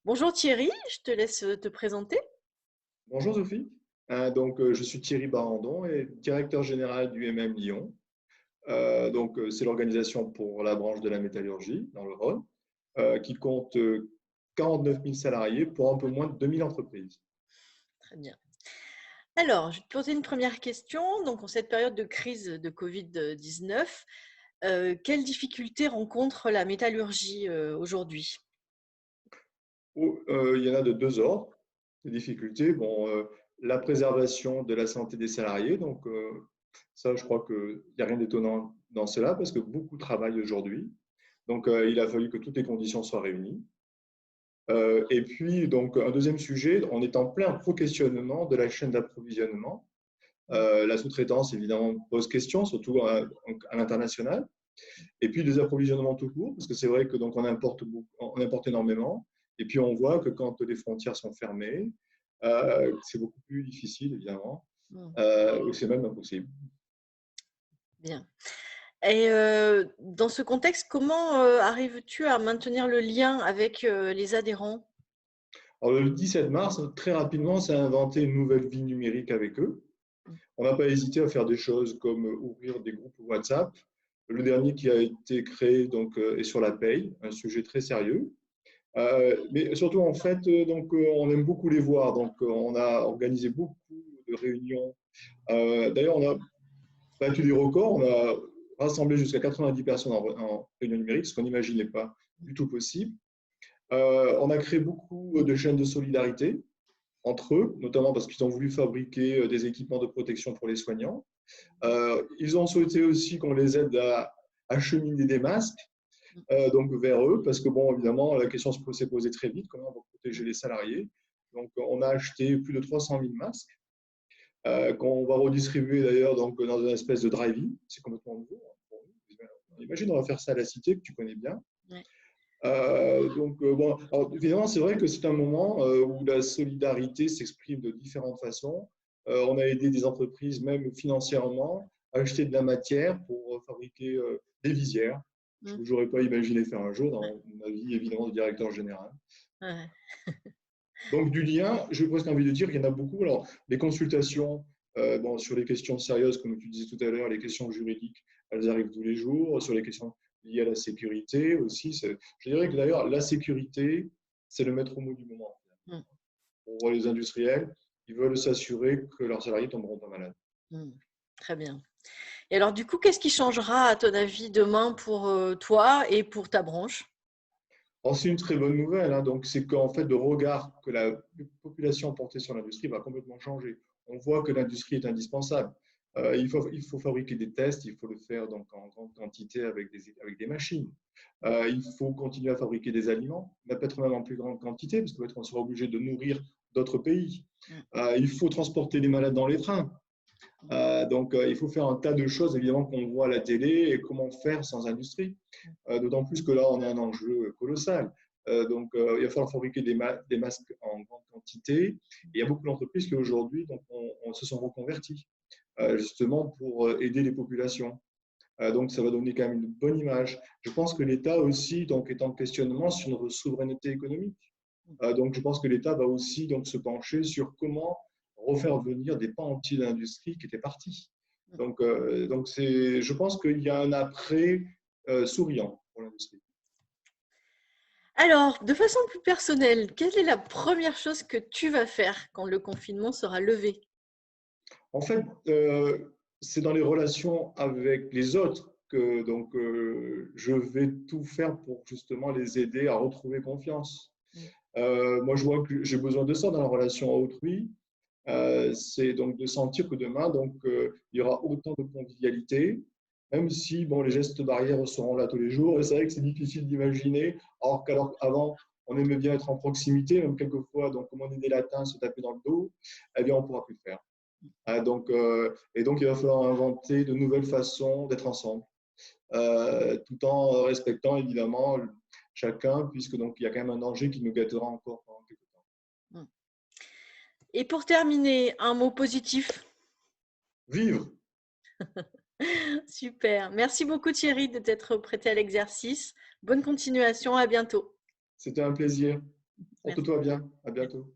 Bonjour Thierry, je te laisse te présenter. Bonjour Sophie. Je suis Thierry Barandon et directeur général du MM Lyon. C'est l'organisation pour la branche de la métallurgie dans le Rhône, qui compte 49 000 salariés pour un peu moins de 2000 entreprises. Très bien. Alors, je vais te poser une première question. Donc, en cette période de crise de Covid-19, quelles difficultés rencontre la métallurgie aujourd'hui? Il y en a de deux ordres de difficultés. La préservation de la santé des salariés. Ça, je crois qu'il n'y a rien d'étonnant dans cela parce que beaucoup travaillent aujourd'hui. Il a fallu que toutes les conditions soient réunies. Un deuxième sujet, on est en plein questionnement de la chaîne d'approvisionnement. La sous-traitance, évidemment, pose question, surtout à l'international. Et puis, les approvisionnements tout court, parce que c'est vrai que on importe on importe énormément. Et puis, on voit que quand les frontières sont fermées, c'est beaucoup plus difficile, évidemment, Hmm, ou c'est même impossible. bien. Et dans ce contexte, comment arrives-tu à maintenir le lien avec les adhérents? Alors, le 17 mars, très rapidement, ça a inventé une nouvelle vie numérique avec eux. On n'a pas hésité à faire des choses comme ouvrir des groupes WhatsApp. Le dernier qui a été créé est sur la paye, un sujet très sérieux. Mais surtout, en fait, on aime beaucoup les voir. On a organisé beaucoup de réunions. D'ailleurs, on a battu des records. On a rassemblé jusqu'à 90 personnes en réunion numérique, ce qu'on n'imaginait pas du tout possible. On a créé beaucoup de chaînes de solidarité entre eux, notamment parce qu'ils ont voulu fabriquer des équipements de protection pour les soignants. Ils ont souhaité aussi qu'on les aide à acheminer des masques vers eux, parce que, bon, évidemment, la question s'est posée très vite, comment on va protéger les salariés. On a acheté plus de 300 000 masques, qu'on va redistribuer d'ailleurs dans une espèce de drive-in. C'est complètement nouveau. Imagine, on va faire ça à la Cité, que tu connais bien. Ouais. Alors, évidemment, c'est vrai que c'est un moment où la solidarité s'exprime de différentes façons. On a aidé des entreprises, même financièrement, à acheter de la matière pour fabriquer des visières. Je Hmm, n'aurais pas imaginé faire un jour ouais, dans ma vie, évidemment, de directeur général. ouais. Donc, du lien, j'ai presque envie de dire qu'il y en a beaucoup. Alors, les consultations sur les questions sérieuses, comme tu disais tout à l'heure, les questions juridiques, elles arrivent tous les jours. Sur les questions liées à la sécurité aussi. Je dirais que d'ailleurs, la sécurité, c'est le maître mot du moment. Hmm, Pour les industriels, ils veulent s'assurer que leurs salariés ne tomberont pas malades. hmm. Très bien. Et alors, du coup, qu'est-ce qui changera, à ton avis, demain pour toi et pour ta branche? Alors, c'est une très bonne nouvelle. C'est qu'en fait, le regard que la population portait sur l'industrie va complètement changer. On voit que l'industrie est indispensable. Il faut fabriquer des tests, il faut le faire en grande quantité avec des machines. Il faut continuer à fabriquer des aliments, mais peut-être même en plus grande quantité, parce qu'on sera obligé de nourrir d'autres pays. Hmm, Il faut transporter les malades dans les trains. Il faut faire un tas de choses, évidemment, qu'on voit à la télé et comment faire sans industrie. D'autant plus que là, on a un enjeu colossal. Il va falloir fabriquer des masques en grande quantité. Et il y a beaucoup d'entreprises qui aujourd'hui on se sont reconverties justement pour aider les populations. Ça va donner quand même une bonne image. Je pense que l'État aussi est en questionnement sur notre souveraineté économique. Je pense que l'État va aussi se pencher sur comment refaire venir des pans entiers de l'industrie qui étaient partis. hmm. Je pense qu'il y a un après souriant pour l'industrie. Alors, de façon plus personnelle, quelle est la première chose que tu vas faire quand le confinement sera levé? En fait, c'est dans les relations avec les autres que je vais tout faire pour justement les aider à retrouver confiance. Mm, Moi, je vois que j'ai besoin de ça dans la relation à autrui. C'est donc de sentir que demain, il y aura autant de convivialité, même si les gestes barrières seront là tous les jours. Et c'est vrai que c'est difficile d'imaginer, alors qu'avant, on aimait bien être en proximité, même quelquefois, comme on est des latins, se taper dans le dos, eh bien, on ne pourra plus le faire. Il va falloir inventer de nouvelles façons d'être ensemble, tout en respectant évidemment chacun, puisque il y a quand même un danger qui nous guettera encore pendant quelques temps. mm. Et pour terminer, un mot positif. Vivre, Super. Merci beaucoup Thierry de t'être prêté à l'exercice. Bonne continuation, à bientôt. c'était un plaisir. Porte-toi bien. À bientôt.